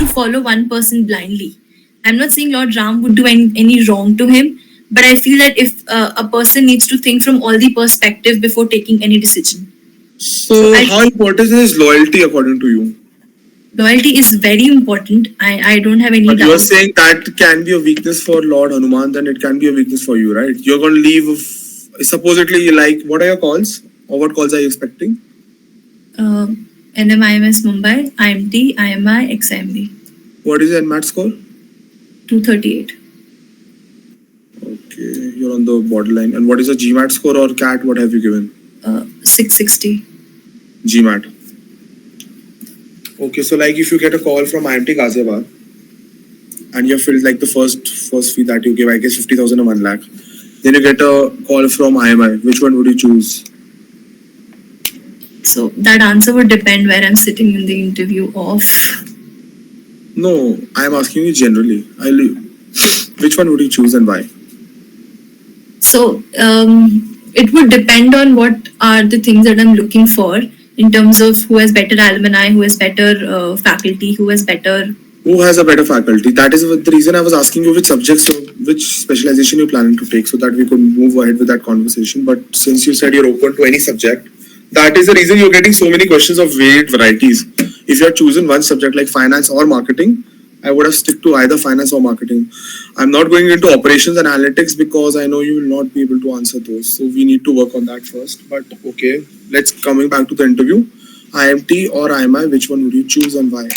to follow one person blindly. I'm not saying Lord Ram would do any wrong to him, but I feel that if a person needs to think from all the perspective before taking any decision. So how important is loyalty according to you? Loyalty is very important. I don't have any But doubt. you're saying that can be a weakness for Lord Hanuman, then it can be a weakness for you, right? You're going to leave, supposedly, like, what are your calls? Or what calls are you expecting? NMIMS Mumbai, IMT, IMI, XIMB. What is your NMAT score? 238. Okay, you're on the borderline. And what is your GMAT score or CAT? What have you given? 660. GMAT. Okay, so like if you get a call from IMT Ghaziabad and you have filled like the first fee that you give, I guess 50,000 or 1 lakh. Then you get a call from IMI. Which one would you choose? So that answer would depend where I'm sitting in the interview of. No, I'm asking you generally. Which one would you choose and why? So it would depend on what are the things that I'm looking for in terms of who has better alumni, who has better faculty, who has better. Who has a better faculty? That is the reason I was asking you which subjects, which specialization you're planning to take so that we could move ahead with that conversation. But since you said you're open to any subject, that is the reason you're getting so many questions of varied varieties. If you're choosing one subject like finance or marketing, I would have stick to either finance or marketing. I'm not going into operations and analytics because I know you will not be able to answer those. So we need to work on that first. But okay, let's coming back to the interview. IMT or IMI, which one would you choose and why?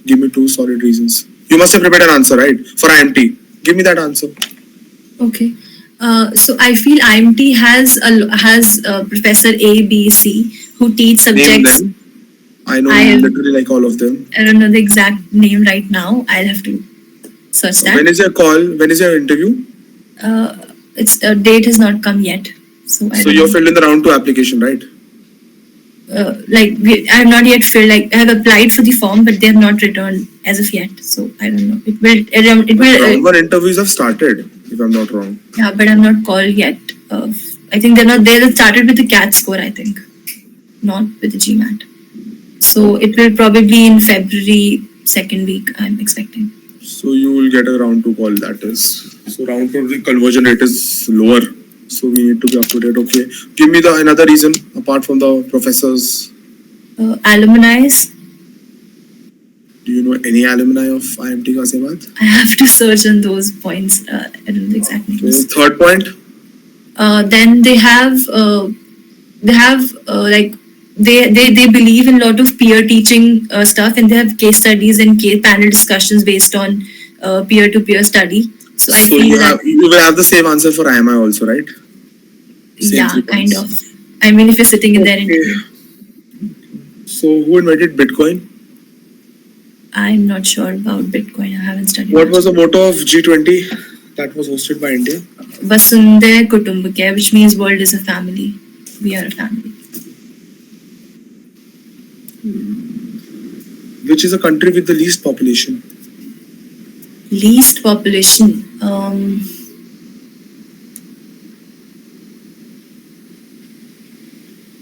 Give me 2 solid reasons. You must have prepared an answer, right? For IMT. Give me that answer. Okay. So I feel IMT has Professor A, B, C who teach subjects. Name them. I know literally like all of them. I don't know the exact name right now. I'll have to search that. When is your call? When is your interview? Its date has not come yet. So you're filled in the round 2 application, right? I have not yet filled. Like I have applied for the form, but they have not returned as of yet. So I don't know. It will. Round 1 interviews have started, if I'm not wrong. Yeah, but I'm not called yet. I think they're not. They started with the CAT score. I think, not with the GMAT. So it will probably in February 2nd week. I'm expecting. So you will get a round 2 call. That is. So round 2 the conversion rate is lower. So we need to be up to date. Okay. Give me another reason apart from the professors. Alumni. Do you know any alumni of IMT Ghaziabad? I have to search on those points. I don't know the exact names. Okay. Third point. Then they have like they believe in a lot of peer teaching stuff, and they have case studies and panel discussions based on peer-to-peer study. So I feel you will have the same answer for IMI also, right? Same kind of. I mean, if you're sitting in their interview. So who invented Bitcoin? I'm not sure about Bitcoin. I haven't studied. What was the motto of G20 that was hosted by India? Vasundhara Kutumbakaya, which means world is a family. We are a family. Which is a country with the least population? Least population.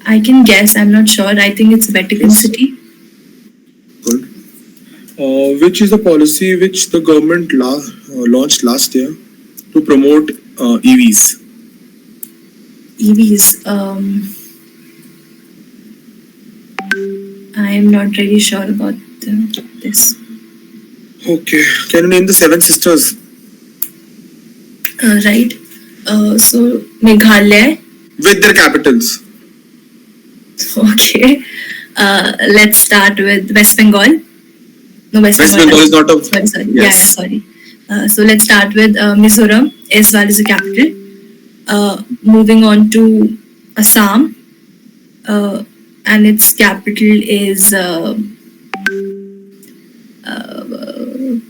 I can guess. I'm not sure. I think it's Vatican City. Good. Which is a policy which the government launched last year to promote EVs? EVs. I am not really sure about this. Okay. Can you name the 7 sisters? Right. So Meghalaya. With their capitals. Okay. Let's start with West Bengal. No, West Bengal is not a. Sorry. Yes. Yeah, sorry. So let's start with Mizoram as well as the capital. Moving on to Assam. And its capital is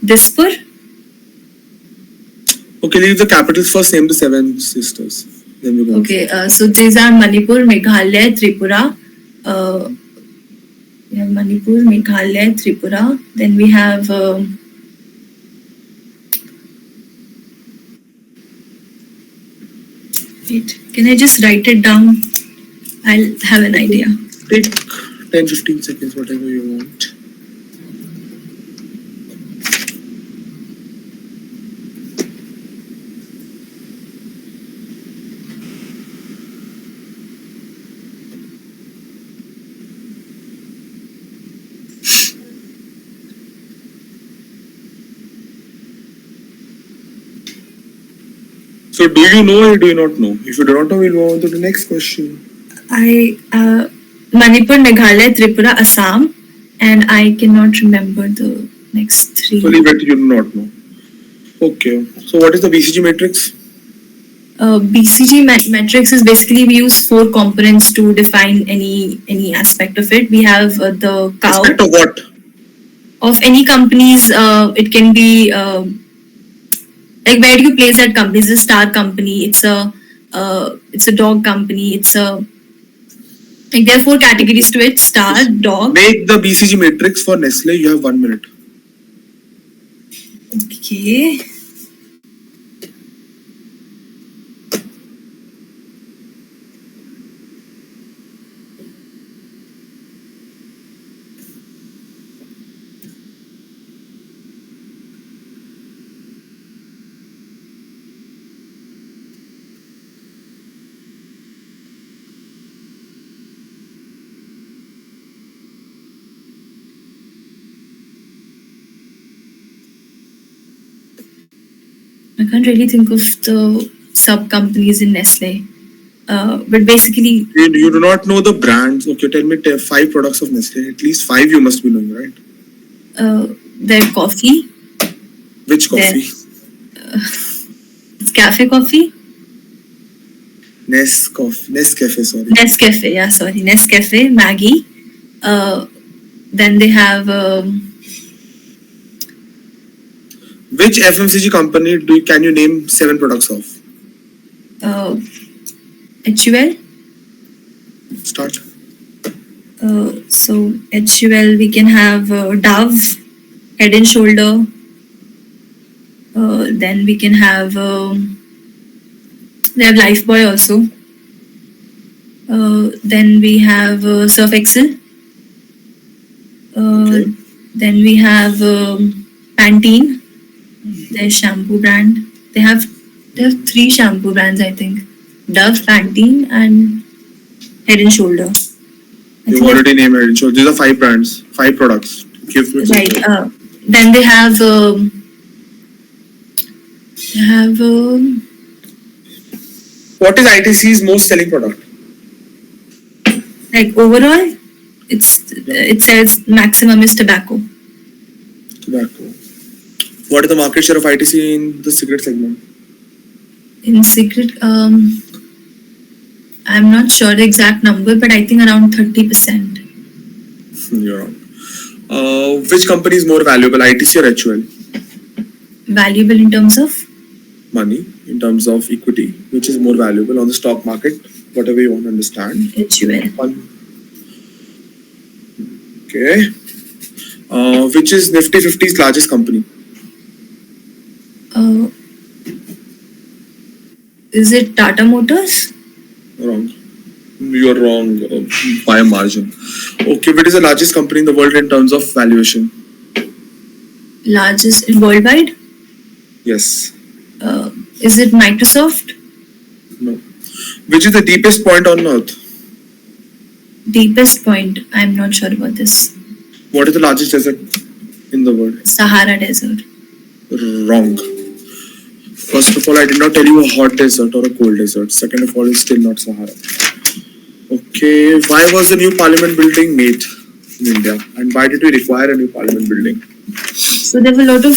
Dispur. Okay, leave the capitals first. Name the 7 sisters. Then we go. Okay, so these are Manipur, Meghalaya, Tripura. We have Manipur, Meghalaya, Tripura. Then we have wait, can I just write it down? I'll have an idea. Take 10-15 seconds, whatever you want. So do you know or do you not know? If you do not know, we'll move on to the next question. Manipur, Meghalaya, Tripura, Assam, and I cannot remember the next three. So leave it, you do not know. Okay. So what is the BCG matrix? BCG metrics is basically we use 4 components to define any aspect of it. We have the cow Aspect of what? of any companies. It can be like where do you place that company? It's a star company. It's a dog company. It's a like there are 4 categories to it: star, dog. Make the BCG matrix for Nestle. You have 1 minute. Okay. I can't really think of the sub companies in Nestle. But basically, You do not know the brands. Okay, tell me 5 products of Nestle. At least 5 you must be knowing, right? their coffee, Which coffee? it's cafe coffee. Nescafe, sorry. Nescafe, yeah, sorry, Nescafe, Maggie. Then they have Which FMCG company can you name 7 products of? HUL. Start. So HUL, we can have Dove, Head and Shoulder. Then we can have they have Lifebuoy also. Then we have Surf Excel. Okay. Then we have Pantene, their shampoo brand. They have 3 shampoo brands, I think. Dove, Pantene, and Head and Shoulder. You've already named it. So these are 5 brands, 5 products. Give me Right. Then they have what is ITC's most selling product? like overall, it says maximum is tobacco. Tobacco. What is the market share of ITC in the cigarette segment? In secret, I'm not sure the exact number, but I think around 30%. You're wrong. Which company is more valuable, ITC or HUL? Valuable in terms of Money, in terms of equity, which is more valuable on the stock market, whatever you want to understand. HUL. Okay. Which is Nifty 50's largest company? Is it Tata Motors? Wrong. You're wrong by a margin. Okay, what is the largest company in the world in terms of valuation? Largest worldwide? Yes. Is it Microsoft? No. Which is the deepest point on Earth? Deepest point? I'm not sure about this. What is the largest desert in the world? Sahara Desert. Wrong. First of all, I did not tell you a hot desert or a cold desert. Second of all, it's still not Sahara. Okay, why was the new parliament building made in India? And why did we require a new parliament building? So there were a lot of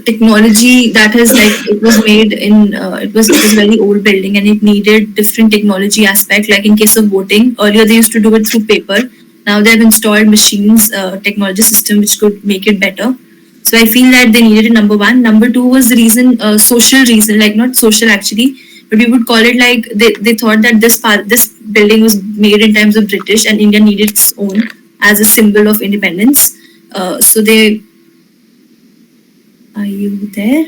technology that has it was made in it was very old building and it needed different technology aspect. Like in case of voting, earlier they used to do it through paper. Now they have installed machines, technology system which could make it better. So I feel that they needed it, number 1. Number 2 was the reason, social reason, like not social actually, but we would call it like they thought that this building was made in times of British and India needed its own as a symbol of independence. So they. Are you there?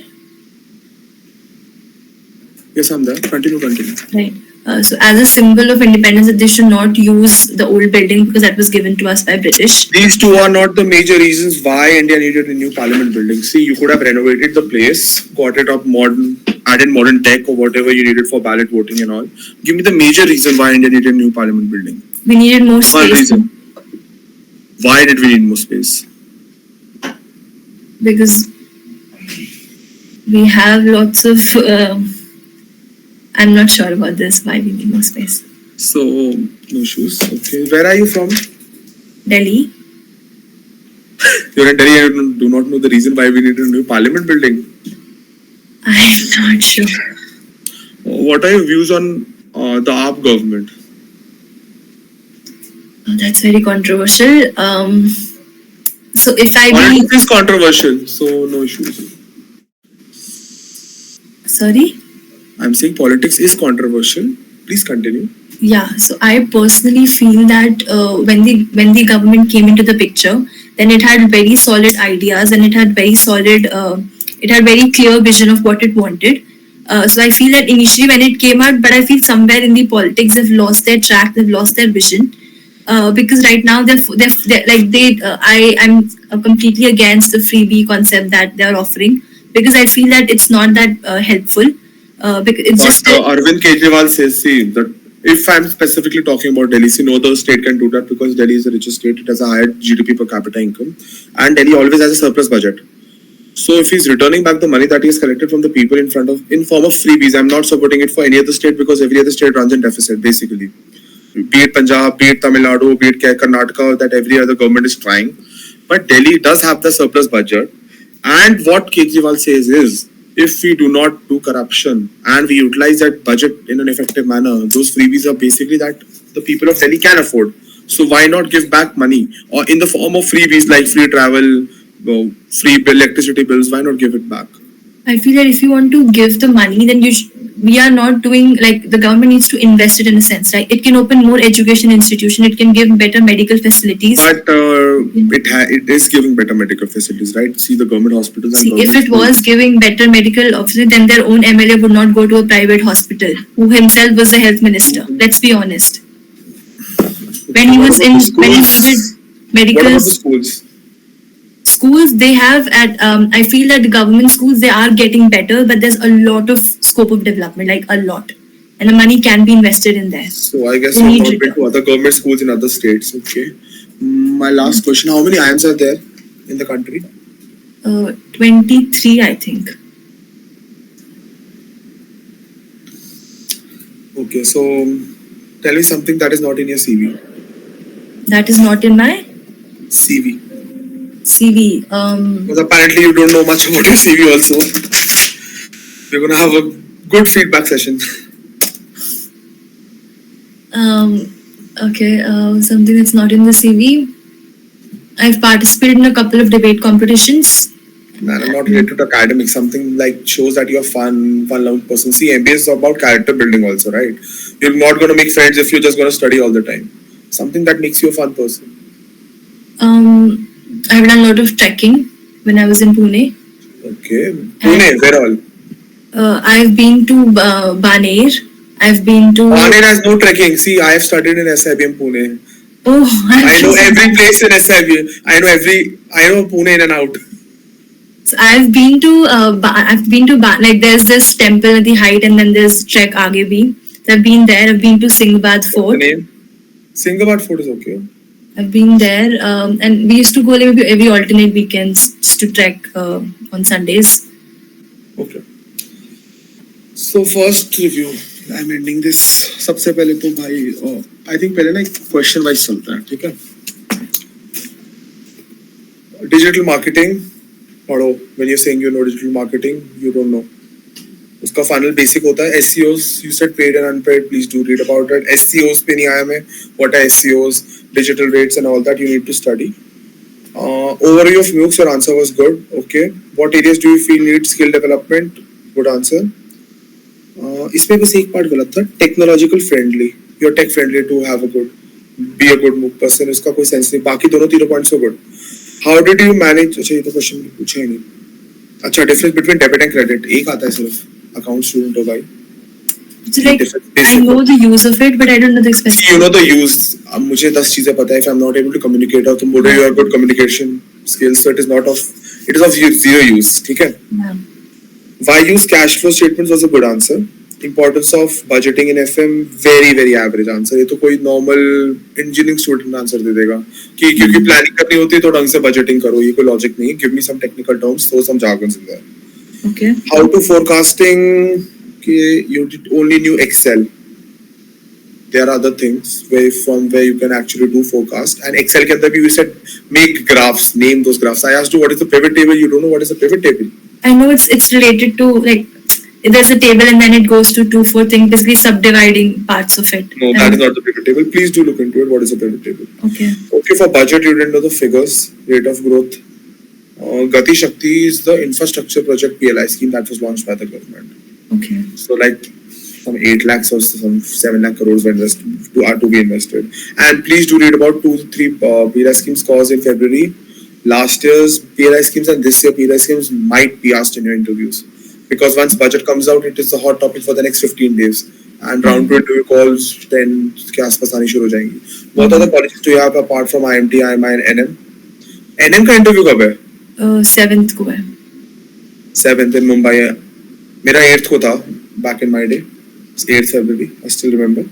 Yes, I'm there. Continue. Right. So as a symbol of independence, that they should not use the old building because that was given to us by British. These 2 are not the major reasons why India needed a new parliament building. See, you could have renovated the place, got it up modern, added modern tech or whatever you needed for ballot voting and all. Give me the major reason why India needed a new parliament building. We needed more space. One reason. Why did we need more space? Because we have lots of I'm not sure about this, why we need more space. So, no issues. Okay. Where are you from? Delhi. You're in Delhi and do not know the reason why we need a new parliament building. I'm not sure. What are your views on the AAP government? Oh, that's very controversial. So if I Politics is controversial, so no issues. Sorry? I'm saying politics is controversial. Please continue. Yeah, so I personally feel that when the government came into the picture, then it had very solid ideas and it had very clear vision of what it wanted. So I feel that initially when it came out, but I feel somewhere in the politics they've lost their track, they've lost their vision. Because right now I'm completely against the freebie concept that they're offering, because I feel that it's not that helpful. Because it's just Arvind Kejriwal says, see, that if I'm specifically talking about Delhi, see, no other state can do that because Delhi is the richest state. It has a higher GDP per capita income, and Delhi always has a surplus budget. So if he's returning back the money that he has collected from the people in form of freebies, I'm not supporting it for any other state because every other state runs in deficit basically. Be it Punjab, be it Tamil Nadu, be it Karnataka, that every other government is trying. But Delhi does have the surplus budget. And what Kejriwal says is, if we do not do corruption and we utilize that budget in an effective manner, those freebies are basically that the people of Delhi can afford. So why not give back money or in the form of freebies like free travel, free electricity bills? Why not give it back? I feel that if you want to give the money, then we are not doing, like, the government needs to invest it in a sense, right? It can open more education institution, it can give better medical facilities. But it is giving better medical facilities, right? See the government hospitals. And if it was giving better medical facilities, then their own MLA would not go to a private hospital, who himself was the health minister. Let's be honest. When he was in, when he was in medical. What about the schools, they have I feel that the government schools, they are getting better, but there's a lot of scope of development, like a lot, and the money can be invested in there. So I guess you've not been to other government schools in other states. Okay. My last question: how many IIMs are there in the country? 23, I think. Okay, so tell me something that is not in your CV. That is not in my CV. CV. Because apparently you don't know much about your CV also. We're gonna have a good feedback session. Okay, something that's not in the CV. I've participated in a couple of debate competitions. Man, I'm not related to academics. Something like shows that you're a fun-loving person. See, MBA is about character building also, right? You're not gonna make friends if you're just gonna study all the time. Something that makes you a fun person. I've done a lot of trekking when I was in Pune. Okay. Pune, where all? I've been to Baner. I've been to... Baner has no trekking. See, I have studied in SIBM Pune. Oh, I know every place in SIBM. I know Pune in and out. So I've been to like, there's this temple at the height, and then there's trek aage bhi. So I've been there. I've been to Singhbad Fort. What's the name? Singhbad Fort is okay. I've been there, and we used to go like every alternate weekends just to trek on Sundays. Okay. So first review, I'm ending this. सबसे पहले तो भाई, I think पहले ना एक question wise चलता है, ठीक है? Digital marketing, पढ़ो. When you're saying you know digital marketing, you don't know. उसका final basic होता है SEOs. You said paid and unpaid. Please do read about it. SEOs पे नहीं आया मैं. What are SEOs? Digital rates and all that you need to study. Overview of MOOCs, your answer was good. Okay. What areas do you feel need skill development? Good answer. इसमें बस एक part गलत था. Technological friendly. You're tech friendly to have a good, be a good MOOC person. इसका कोई sense नहीं. बाकी दोनों तीनों points so good. How did you manage? अच्छा ये तो question पूछा ही नहीं. अच्छा difference between debit and credit एक आता है सिर्फ. Account student हो भाई. So like, I know the use of it, but I don't know the specifics. You know the use. अब मुझे 10 चीजें पता है. If I'm not able to communicate, or तुम बोल रहे हो you have good communication skills, so it is of zero use. ठीक है? Yeah. Why use cash flow statements was a good answer. Importance of budgeting in FM, very average answer. ये तो कोई normal engineering student answer दे देगा कि क्योंकि planning करनी होती है तो ढंग से budgeting करो. ये कोई logic नहीं है. Give me some technical terms, throw some jargons in there. Okay. How to forecasting कि you only knew Excel. There are other things where you can actually do forecast. And Excel के अंदर भी you said make graphs, name those graphs. I asked you what is the pivot table. You don't know what is a pivot table. I know it's related to like there's a table and then it goes to 2-4 things, basically subdividing parts of it. No, that is not the pivot table. Please do look into it. What is a pivot table? Okay. Okay, for budget, you didn't know the figures, rate of growth. Gati Shakti is the infrastructure project PLI scheme that was launched by the government. Okay. So like some 8 lakhs or some 7 lakh crores are to be invested. And please do read about 2-3 PLI schemes cause in February. Last year's PLI schemes and this year PLI schemes might be asked in your interviews. Because once budget comes out, it is a hot topic for the next 15 days. And round 2 interview calls 10 के आसपास आनी शुरू हो जाएंगी. What other colleges do you have apart from IMT, IMI and NM? NM का interview कब है? 7th को है. 7th in Mumbai. मेरा 8th को था back in my day. 8th February, I still remember.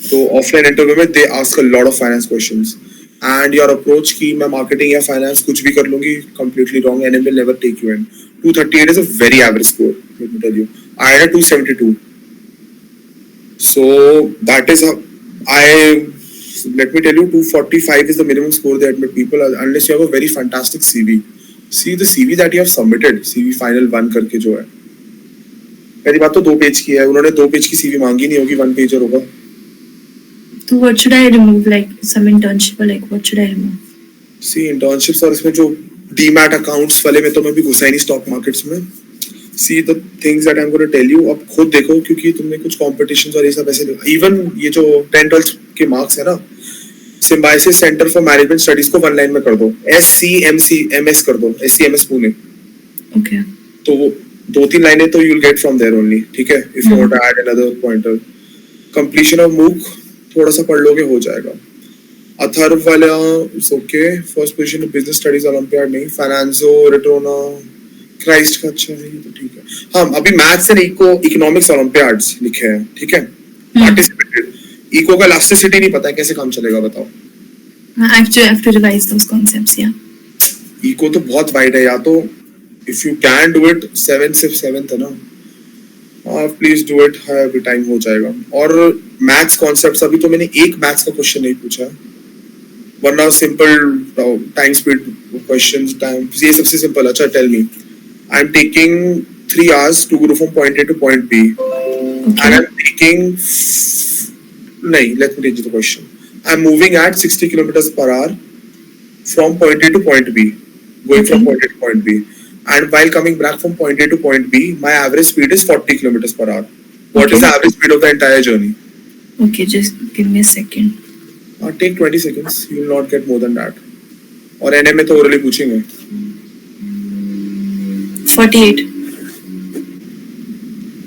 So offline interview में they ask a lot of finance questions. And your approach कि मैं marketing या finance कुछ भी कर लूँगी, completely wrong. NM will never take you in. 238 is a very average score, let me tell you. I had a 272. So that is how let me tell you, 245 is the minimum score they admit people unless you have a very fantastic CV. See the CV that you have submitted, CV final 1 करके जो है. पहली बात तो 2 page की है, उन्होंने 2 page की CV मांगी नहीं होगी, 1 पेजर होगा. So what should I remove? Like some internship or like what should I remove? See internships और इसमें जो डीमैट अकाउंट्स वाले में तो मैं भी घुसा ही नहीं स्टॉक मार्केट्स में. See the things that I am gonna tell you, अब खुद देखो क्योंकि तुमने कुछ कॉम्पिटिशंस और ये सब ऐसे इवन ये जो 10th-12th के मार्क्स है ना, symbiosis centre for management studies को 1 लाइन में कर दो, SCMS कर दो, SCMS पुणे. Okay. तो वो 2-3 लाइनें तो you will get from there only. ठीक है, if you want to add another pointer. Completion of MOOC थोड़ा सा पढ़ लोगे हो जाएगा. अथर्व वाला it's okay. First position business studies olympiad नहीं. फाइनेंसो रिटोना क्राइस्ट का अच्छा है, तो ठीक है. हाँ, अभी मैथ्स एंड इकोनॉमिक्स ओलंपियाड्स लिखे हैं. ठीक है, पार्टिसिपेटेड. इको का इलास्टिसिटी नहीं पता है, कैसे काम चलेगा बताओ. Actually, I have to revise those concepts. Yeah. Eco तो बहुत वाइड है. या तो if you can do it 7th है ना, प्लीज डू इट. अभी टाइम हो जाएगा. और मैथ्स कॉन्सेप्ट्स अभी तो मैंने एक मैथ्स का क्वेश्चन नहीं पूछा, वरना simple time speed questions time ये सबसे सिंपल. अच्छा tell me, I am taking 3 hours to go from point A to point B. Okay. And I'm taking let me read you the question. I'm moving at 60 kilometers per hour from point A to point B, going from point A to point B. And while coming back from point A to point B, my average speed is 40 kilometers per hour. What is the average speed of the entire journey? Okay, just give me a second. Take 20 seconds. You will not get more than that. और NM में तो orally पूछेंगे. 48.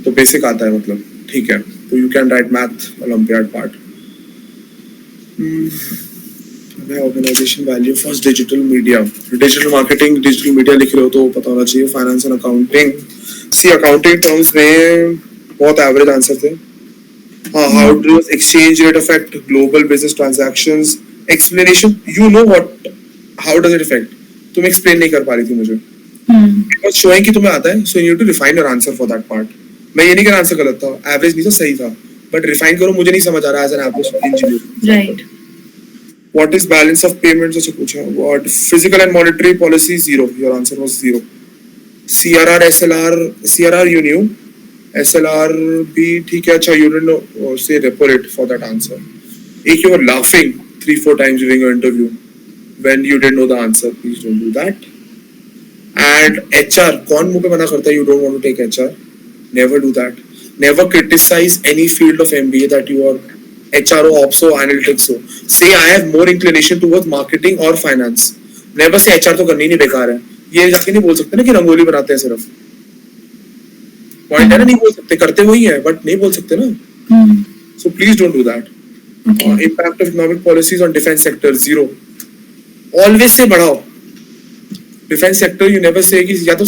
तो basic आता है मतलब. ठीक है, तो you can write math Olympiad part. Organization value first digital media, digital marketing, digital media लिख रहे हो तो पता होना चाहिए. Finance and accounting. See accounting terms में बहुत average answer थे. How does exchange rate affect global business transactions? Explanation, you know what? How does it affect? तुम explain नहीं कर पा रही थी मुझे. Because showing कि तुम्हें आता है, so you need to refine your answer for that part. मैं ये नहीं कहना आंसर गलत था, average नहीं था, सही था, but refine करो. मुझे नहीं समझ आ रहा as an average engineer. Right. What is balance of payments? अच्छा पूछा. What physical and monetary policy? 0. Your answer was 0. CRR, CRR you knew. SLR भी ठीक है. अच्छा, you didn't know. Say repo rate for that answer. If you were laughing 3-4 times during your interview when you didn't know the answer, please don't do that. And HR, कौन मुझे मना करता है you don't want to take HR? Never do that. Never criticize any field of MBA that you are HR or ops or analytics हो. Say I have more inclination towards marketing or finance. Never say HR तो करनी नहीं, बेकार है. ये जाके नहीं बोल सकते ना कि रंगोली बनाते हैं सिर्फ. Point है ना, नहीं बोल सकते, करते वही है but नहीं बोल सकते ना. So please don't do that. Impact of economic policies on defense sector 0. Always say बढ़ाओ. Defense sector you never say कि या तो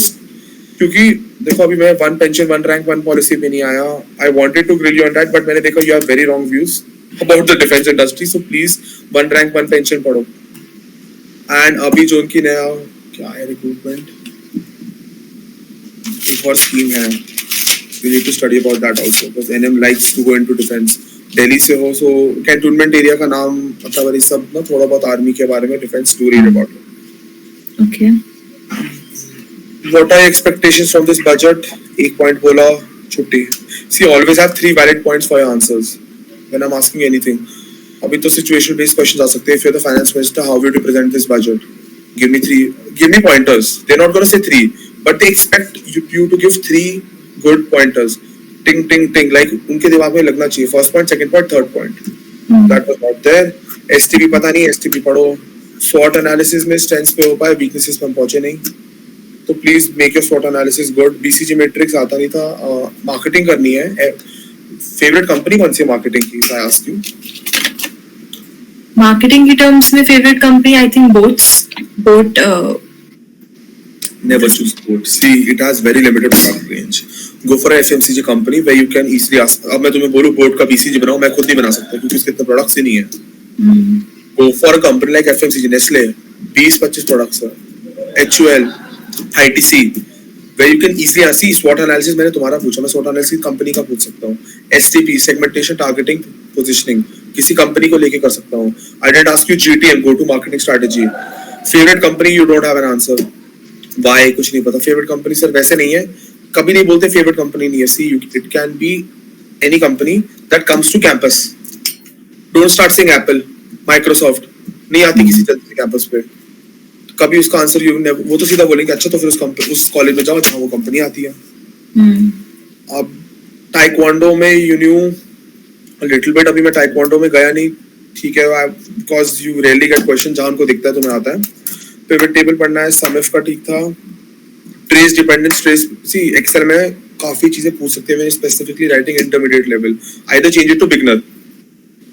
क्योंकि देखो अभी मैं 1 pension 1 rank 1 policy पे नहीं आया. I wanted to grill you on that but मैंने देखा you have very wrong views about the defense industry, so please 1 rank 1 pension पढ़ो. And अभी जो उनकी नया क्या है रिक्रूटमेंट एक और स्कीम है You need to study about that also because NM likes to go into defense. Delhi से हो so cantonment area का नाम मतलब ये सब ना थोड़ा बहुत आर्मी के बारे में defense do read about it. Okay. What are your expectations from this budget? एक point बोला छुट्टी. See, always have 3 valid points for your answers when I'm asking you anything. अभी तो situation based questions आ सकते हैं. If you're the finance minister, how would you present this budget? Give me pointers. They're not gonna say 3, but they expect you to give 3 good pointers. Ting ting ting, like उनके दिमाग में लगना चाहिए. First point, second point, third point. That was not there. STP पता नहीं, STP पढ़ो. SWOT analysis में strengths पे हो पाए, weaknesses पे हम पहुंचे नहीं. तो please make your SWOT analysis good. BCG matrix आता नहीं था. मार्केटिंग करनी है. फेवरेट कंपनी कौन सी है मार्केटिंग की? I ask you. मार्केटिंग की टर्म्स में favourite company I think boat. Never choose boat. See, it has very limited product range. Go for a FMCG company where you can easily ask. अब मैं तुम्हें बोलूं boat का BCG बनाओ, मैं खुद नहीं बना सकता क्योंकि उसके इतने प्रोडक्ट्स ही नहीं है. Go for a company like FMCG, Nestle, 20-25 products है. HUL, ITC, where you can easily see SWOT analysis. मैंने तुम्हारा पूछा, मैं SWOT analysis कंपनी का पूछ सकता हूँ. STP, segmentation, targeting, positioning, किसी कंपनी को लेके कर सकता हूँ. I didn't ask you GTM, go to marketing strategy. Favorite company, you don't have an answer. Why? कुछ नहीं पता. Favorite company सर वैसे नहीं है. कभी नहीं बोलते favorite company नहीं है. See, it can be any company that comes to campus. Don't start saying Apple, Microsoft. नहीं आती किसी जल्दी कैंपस पे. कभी उसका आंसर वो तो सीधा बोलेंगे अच्छा तो फिर उस कॉलेज में जाओ जहाँ वो कंपनी आती है. अब टाइक्वांडो में यू न्यू लिटिल बिट. अभी मैं टाइक्वांडो में गया नहीं, ठीक है, because you rarely get question जहाँ उनको दिखता है तुम्हें आता है. पिवट टेबल पढ़ना है. समिफ का ठीक था. ट्रेस डिपेंडेंस, ट्रेस सी एक्सेल में काफी चीजें पूछ सकते हैं. Specifically writing intermediate level. Either change it to beginner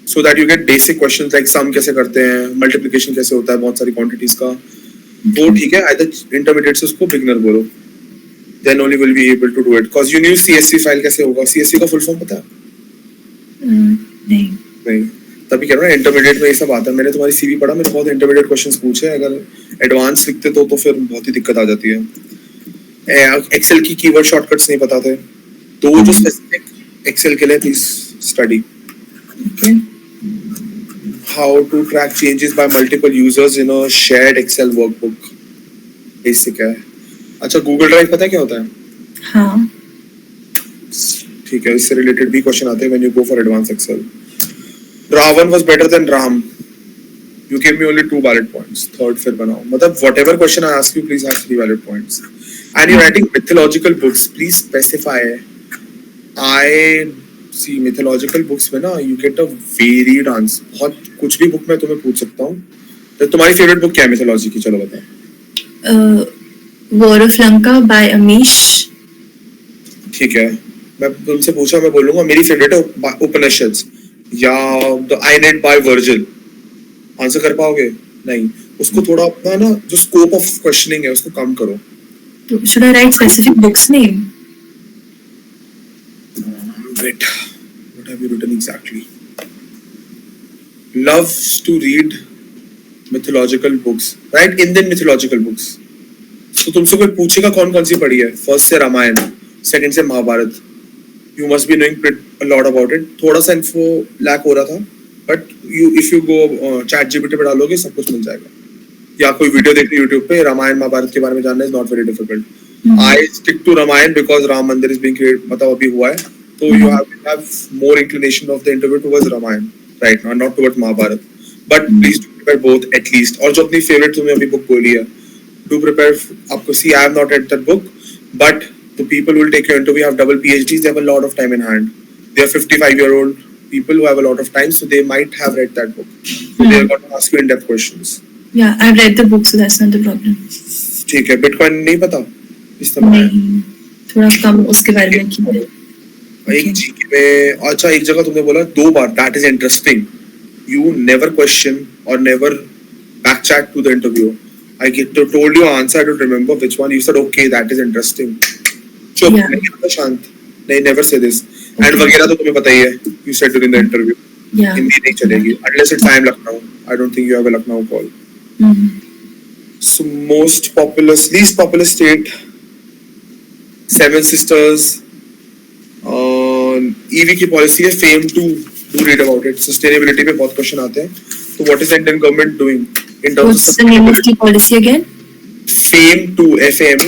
so that you get basic questions like sum कैसे करते हैं, multiplication कैसे होता है बहुत सारी quantities का. वो ठीक है. either intermediate से उसको beginner बोलो, then only will be able to do it because you knew CSV file कैसे होगा. CSV का full form पता है? नहीं तभी कह रहा हूँ इंटरमीडिएट में ये सब आता है. मैंने तुम्हारी CV पढ़ा, मैंने बहुत इंटरमीडिएट क्वेश्चंस पूछे. अगर एडवांस लिखते तो फिर बहुत ही दिक्कत आ जाती है. एक्सेल की कीवर्ड शॉर्टकट्स नहीं पता थे तो जो स्पेसिफिक एक्सेल के लिए please study. How to track changes by multiple users in a shared Excel workbook. Basic है. अच्छा गूगल ड्राइव पता है क्या होता है? हाँ. ठीक है, इससे रिलेटेड भी क्वेश्चन आते हैं when you go for advanced Excel. Ravan was better than Ram. You gave me only 2 valid points. Third फिर बनाओ. मतलब whatever question I ask you, please have 3 valid points. And you're writing mythological books. Please specify. I see mythological books में ना you get a varied answer. बहुत कुछ भी book में तुम्हें पूछ सकता हूँ. तो तुम्हारी फेवरेट बुक क्या है mythology की? चलो बताओ. War of Lanka by Amish. ठीक है, मैं तुमसे पूछा, मैं बोलूँगा मेरी फेवरेट है उपनिषद्स या द आइनेड बाय वर्जिल. आंसर कर पाओगे? नहीं. उसको थोड़ा अपना ना जो स्कोप ऑफ क्वेश्चनिंग है उसको कम करो. Should I write specific book's name? Wait, what have you written exactly? Loves to read mythological books, right? Indian mythological books. So तुमसे कोई पूछेगा कौन कौन सी पढ़ी है? फर्स्ट से रामायण, सेकंड से Mahabharat. You must be knowing a lot about it. थोड़ा सा इन्फो लैक हो रहा था, but if you go ChatGPT पे डालोगे सब कुछ मिल जाएगा. या कोई वीडियो देखनी YouTube पे रामायण महाभारत के बारे में जानना is not very difficult. I stick to Ramayan because Ram मंदिर is being created, मतलब अभी हुआ है. So you have more inclination of the interview towards Ramayana right now, not towards Mahabharata. But please do prepare both at least. और जो अपनी favorite तुमने अभी book बोली है, do prepare. आपको see, I have not read that book, but the people who will take your interview have double PhDs. They have a lot of time in hand. They are 55-year-old people who have a lot of time, so they might have read that book. So they are going to ask you in-depth questions. Yeah, I've read the book, so that's not the problem. ठीक है. Bitcoin नहीं पता? नहीं, थोड़ा कम उसके बारे में किया. एक जीके में. अच्छा एक जगह तुमने बोला 2 बार, that is interesting. You never question or never backchat to the interview. I told you answer, I don't remember which one. You said okay, that is interesting. चुप नहीं होता, शांत नहीं. never say this. And वगैरह तो तुम्हें पता ही है. You said during the interview. Hindi नहीं चलेगी unless it's I am Lucknow. I don't think you have a Lucknow call. So least populous state, 7 sisters, EV की पॉलिसी है FAME two, do read about it. Sustainability पे बहुत question आते हैं. तो what is the Indian government doing in terms What's the name of the policy again? FAME two, FAME,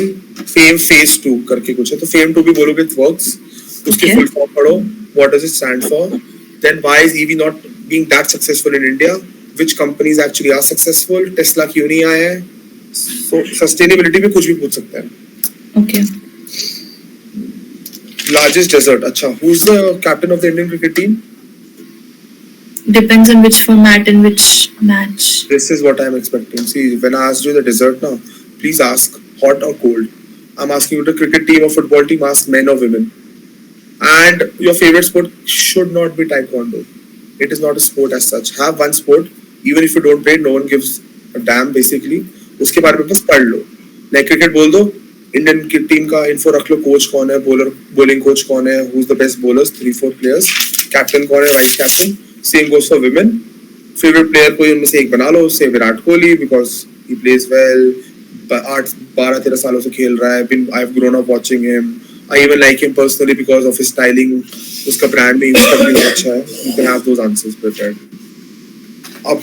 FAME phase 2 करके कुछ है. तो फेम टू भी बोलोगे इट वर्क्स. उसके Okay. फुल फॉर्म पढ़ो. What does it stand for? Then why is EV not being that successful in India? Which companies actually are successful? Tesla क्यों नहीं आया है? सो सस्टेनेबिलिटी पे कुछ भी पूछ सकता है. Okay. Largest desert. अच्छा, who's the captain of the Indian cricket team? Depends on which format and which match. This is what I'm expecting. See, when I asked you the desert now, please ask hot or cold. I'm asking you the cricket team or football team, ask men or women. And your favorite sport should not be taekwondo. It is not a sport as such. Have one sport, even if you don't play, no one gives a damn basically. उसके बारे में बस पढ़ लो. Like cricket बोल दो, Indian की team का info रख लो. कोच कौन है, बॉलर बॉलिंग कोच कौन है, who is the best bowlers, 3-4 players, captain कौन है, vice captain. Same goes for women. Favourite player कोई उनमें से एक बना लो. से Virat Kohli because he plays well, 8-12-13 सालों से खेल रहा है. I have grown up watching him. I even like him personally because of his styling. उसका ब्रांड भी, उसका भी अच्छा है. You can have those answers prepared. अब